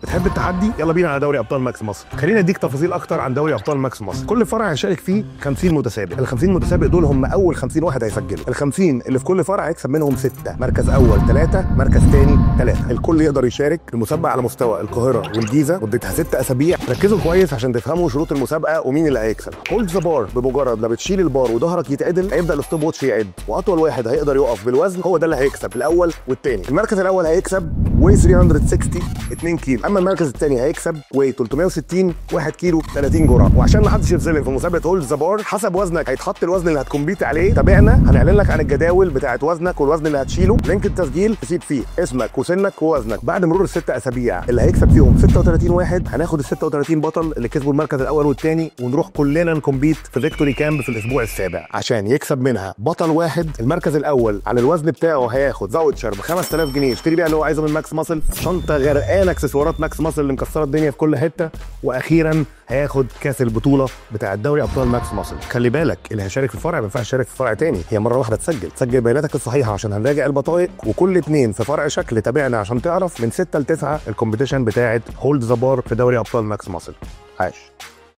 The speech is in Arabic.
بتحب التحدي؟ يلا بينا على دوري ابطال ماكس مصر. خلينا اديك تفاصيل اكتر عن دوري ابطال ماكس مصر. كل فرع هيشارك فيه 50 متسابق، ال 50 متسابق دول هم اول 50 واحد هيسجلوا، ال 50 اللي في كل فرع هيكسب منهم 6، مركز اول 3، مركز ثاني 3. الكل يقدر يشارك. المسابقه على مستوى القاهره والجيزه، مدتها 6 اسابيع. ركزوا كويس عشان تفهموا شروط المسابقه ومين اللي هيكسب. هولد ذا بار، بمجرد ما بتشيل البار وظهرك يتعدل هيبدا الستوب واتش يعد، واطول واحد هيقدر يقف بالوزن هو ده اللي هيكسب، الاول والثاني. المركز الاول هيكسب وي 360 2 كيلو، اما المركز الثاني هيكسب وي 360 1 كيلو 30 جرام. وعشان ما حدش يتظلم في مسابقه هولد ذا بار، حسب وزنك هيتحط الوزن اللي هتكمبيت عليه. تابعنا، هنعلن لك عن الجداول بتاعه وزنك والوزن اللي هتشيله، لينك التسجيل تسيب فيه اسمك وسنك ووزنك. بعد مرور ال6 اسابيع اللي هيكسب فيهم 36 واحد، هناخد ال36 بطل اللي كسبوا المركز الاول والثاني ونروح كلنا نكمبيت في فيكتوري كامب في الاسبوع السابع عشان يكسب منها بطل واحد. المركز الاول على الوزن بتاعه هياخد فاوتشر ب 5000 جنيه يشتري بيها اللي هو عايزه من ماكس ماسل، شنطه غرقانه اكسسوارات ماكس ماسل اللي مكسره الدنيا في كل حته، واخيرا هياخد كاس البطوله بتاع الدوري ابطال ماكس ماسل. خلي بالك، اللي هيشارك في فرع ما ينفعش يشارك في فرع تاني، هي مره واحده تسجل بياناتك الصحيحه عشان هنراجع البطايق، وكل اتنين في فرع شكل. تابعنا عشان تعرف من 6 ل 9 الكومبيتيشن بتاعه هولد ذا بار في دوري ابطال ماكس ماسل. عاش.